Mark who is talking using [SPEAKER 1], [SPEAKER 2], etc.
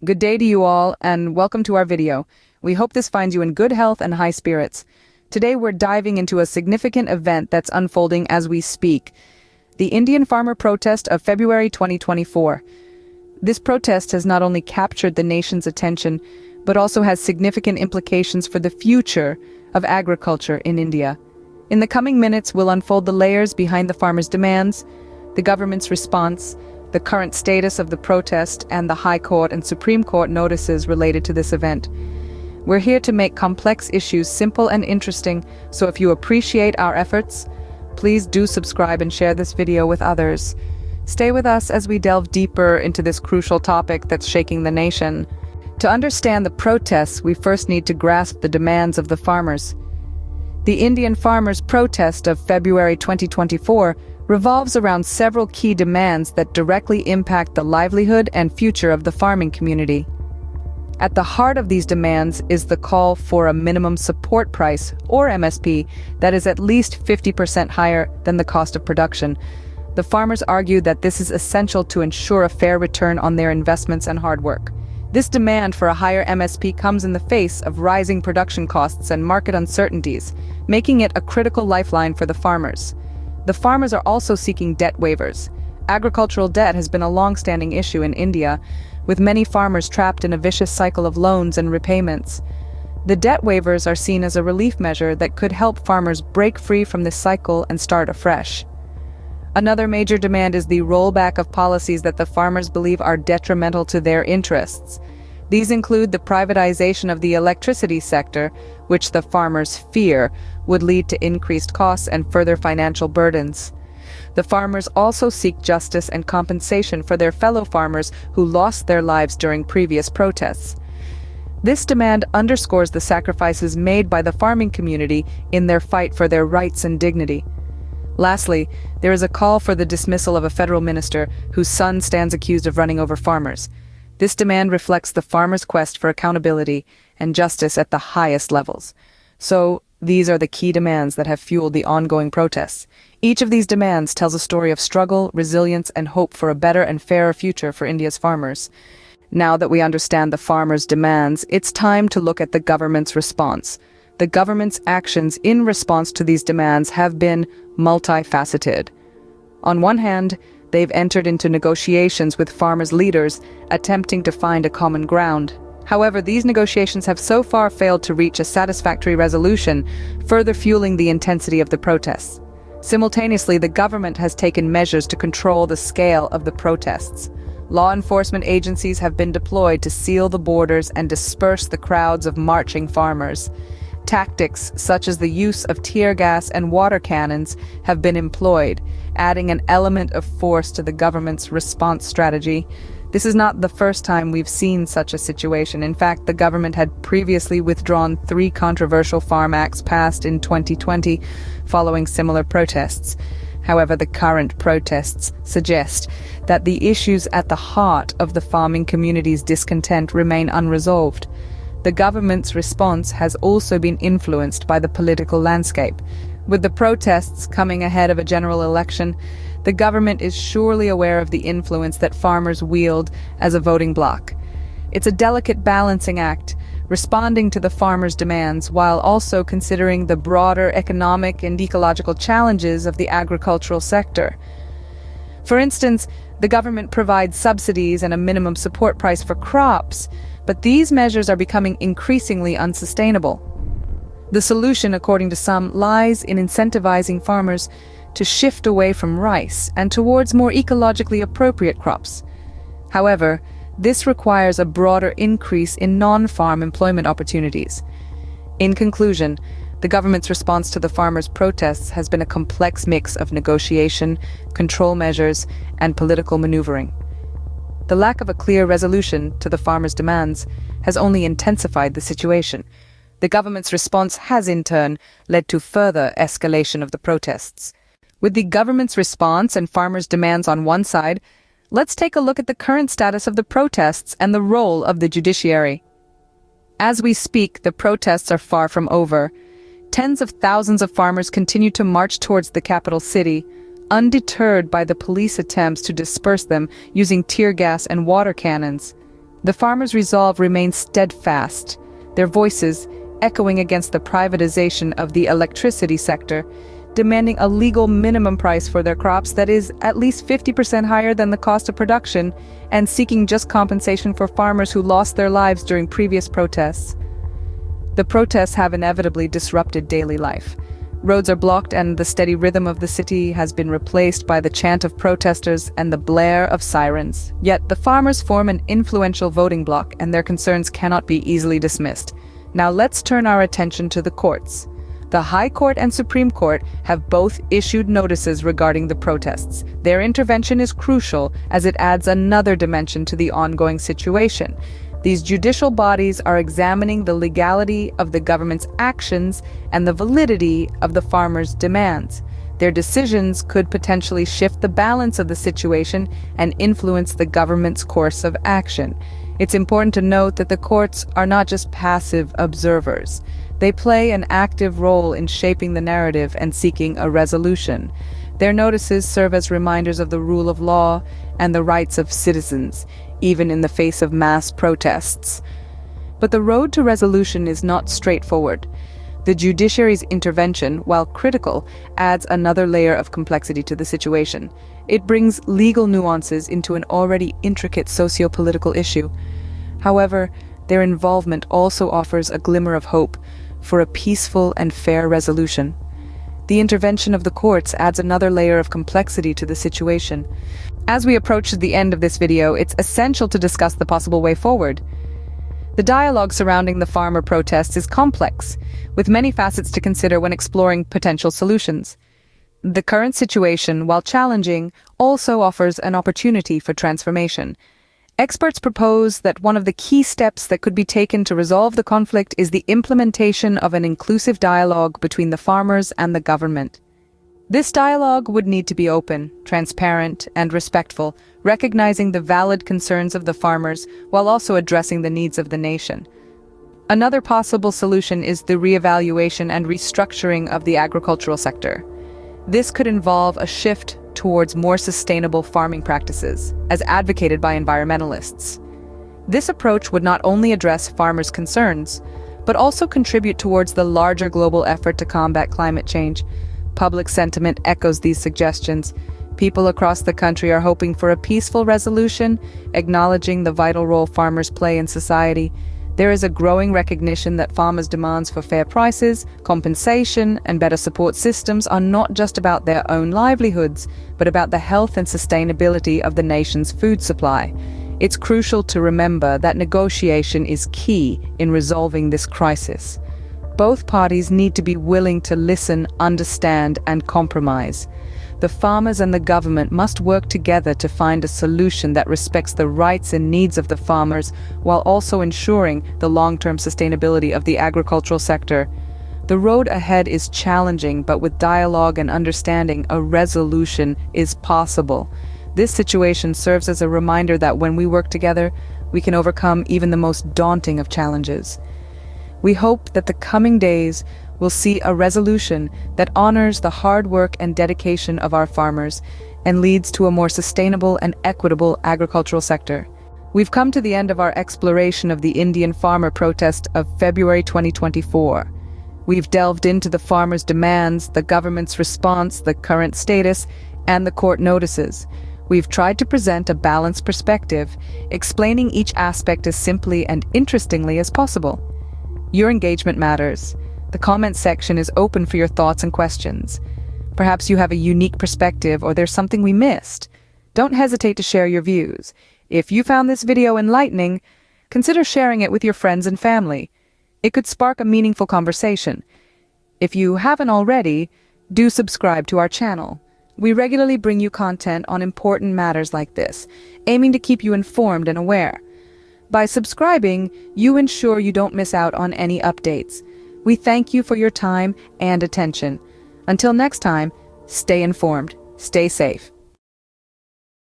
[SPEAKER 1] Good day to you all, and welcome to our video. We hope this finds you in good health and high spirits. Today we're diving into a significant event that's unfolding as we speak. The Indian farmer protest of February 2024. This protest has not only captured the nation's attention, but also has significant implications for the future of agriculture in India. In the coming minutes, we'll unfold the layers behind the farmers' demands, the government's response, the current status of the protest, and the High Court and Supreme Court notices related to this event. We're here to make complex issues simple and interesting, so if you appreciate our efforts, please do subscribe and share this video with others. Stay with us as we delve deeper into this crucial topic that's shaking the nation. To understand the protests, we first need to grasp the demands of the farmers. The Indian farmers' protest of February 2024 revolves around several key demands that directly impact the livelihood and future of the farming community. At the heart of these demands is the call for a minimum support price, or MSP, that is at least 50% higher than the cost of production. The farmers argue that this is essential to ensure a fair return on their investments and hard work. This demand for a higher MSP comes in the face of rising production costs and market uncertainties, making it a critical lifeline for the farmers. The farmers are also seeking debt waivers. Agricultural debt has been a long-standing issue in India, with many farmers trapped in a vicious cycle of loans and repayments. The debt waivers are seen as a relief measure that could help farmers break free from this cycle and start afresh. Another major demand is the rollback of policies that the farmers believe are detrimental to their interests. These include the privatization of the electricity sector, which the farmers fear would lead to increased costs and further financial burdens. The farmers also seek justice and compensation for their fellow farmers who lost their lives during previous protests. This demand underscores the sacrifices made by the farming community in their fight for their rights and dignity. Lastly, there is a call for the dismissal of a federal minister whose son stands accused of running over farmers. This demand reflects the farmers' quest for accountability and justice at the highest levels. So, these are the key demands that have fueled the ongoing protests. Each of these demands tells a story of struggle, resilience, and hope for a better and fairer future for India's farmers. Now that we understand the farmers' demands, it's time to look at the government's response. The government's actions in response to these demands have been multifaceted. On one hand, they've entered into negotiations with farmers' leaders, attempting to find a common ground. However, these negotiations have so far failed to reach a satisfactory resolution, further fueling the intensity of the protests. Simultaneously, the government has taken measures to control the scale of the protests. Law enforcement agencies have been deployed to seal the borders and disperse the crowds of marching farmers. Tactics such as the use of tear gas and water cannons have been employed, adding an element of force to the government's response strategy. This is not the first time we've seen such a situation. In fact, the government had previously withdrawn 3 controversial farm acts passed in 2020 following similar protests. However, the current protests suggest that the issues at the heart of the farming community's discontent remain unresolved. The government's response has also been influenced by the political landscape. With the protests coming ahead of a general election, the government is surely aware of the influence that farmers wield as a voting bloc. It's a delicate balancing act, responding to the farmers' demands while also considering the broader economic and ecological challenges of the agricultural sector. For instance, the government provides subsidies and a minimum support price for crops, but these measures are becoming increasingly unsustainable. The solution, according to some, lies in incentivizing farmers to shift away from rice and towards more ecologically appropriate crops. However, this requires a broader increase in non-farm employment opportunities. In conclusion, the government's response to the farmers' protests has been a complex mix of negotiation, control measures, and political maneuvering. The lack of a clear resolution to the farmers' demands has only intensified the situation. The government's response has in turn led to further escalation of the protests. With the government's response and farmers' demands on one side, let's take a look at the current status of the protests and the role of the judiciary. As we speak, the protests are far from over. Tens of thousands of farmers continue to march towards the capital city, undeterred by the police attempts to disperse them using tear gas and water cannons. The farmers' resolve remains steadfast, their voices echoing against the privatization of the electricity sector, demanding a legal minimum price for their crops that is at least 50% higher than the cost of production, and seeking just compensation for farmers who lost their lives during previous protests. The protests have inevitably disrupted daily life. Roads are blocked and the steady rhythm of the city has been replaced by the chant of protesters and the blare of sirens. Yet the farmers form an influential voting bloc and their concerns cannot be easily dismissed. Now let's turn our attention to the courts. The High Court and Supreme Court have both issued notices regarding the protests. Their intervention is crucial as it adds another dimension to the ongoing situation. These judicial bodies are examining the legality of the government's actions and the validity of the farmers' demands. Their decisions could potentially shift the balance of the situation and influence the government's course of action. It's important to note that the courts are not just passive observers. They play an active role in shaping the narrative and seeking a resolution. Their notices serve as reminders of the rule of law and the rights of citizens, even in the face of mass protests. But the road to resolution is not straightforward. The judiciary's intervention, while critical, adds another layer of complexity to the situation. It brings legal nuances into an already intricate socio-political issue. However, their involvement also offers a glimmer of hope for a peaceful and fair resolution. The intervention of the courts adds another layer of complexity to the situation. As we approach the end of this video, it's essential to discuss the possible way forward. The dialogue surrounding the farmer protests is complex, with many facets to consider when exploring potential solutions. The current situation, while challenging, also offers an opportunity for transformation. Experts propose that one of the key steps that could be taken to resolve the conflict is the implementation of an inclusive dialogue between the farmers and the government. This dialogue would need to be open, transparent, and respectful, recognizing the valid concerns of the farmers while also addressing the needs of the nation. Another possible solution is the reevaluation and restructuring of the agricultural sector. This could involve a shift towards more sustainable farming practices, as advocated by environmentalists. This approach would not only address farmers' concerns, but also contribute towards the larger global effort to combat climate change. Public sentiment echoes these suggestions. People across the country are hoping for a peaceful resolution, acknowledging the vital role farmers play in society. There is a growing recognition that farmers' demands for fair prices, compensation, and better support systems are not just about their own livelihoods, but about the health and sustainability of the nation's food supply. It's crucial to remember that negotiation is key in resolving this crisis. Both parties need to be willing to listen, understand, and compromise. The farmers and the government must work together to find a solution that respects the rights and needs of the farmers while also ensuring the long-term sustainability of the agricultural sector. The road ahead is challenging, but with dialogue and understanding, a resolution is possible. This situation serves as a reminder that when we work together, we can overcome even the most daunting of challenges. We hope that the coming days will see a resolution that honors the hard work and dedication of our farmers and leads to a more sustainable and equitable agricultural sector. We've come to the end of our exploration of the Indian farmer protest of February 2024. We've delved into the farmers' demands, the government's response, the current status, and the court notices. We've tried to present a balanced perspective, explaining each aspect as simply and interestingly as possible. Your engagement matters. The comment section is open for your thoughts and questions. Perhaps you have a unique perspective or there's something we missed. Don't hesitate to share your views. If you found this video enlightening, consider sharing it with your friends and family. It could spark a meaningful conversation. If you haven't already, do subscribe to our channel. We regularly bring you content on important matters like this, aiming to keep you informed and aware. By subscribing, you ensure you don't miss out on any updates. We thank you for your time and attention. Until next time, stay informed, stay safe.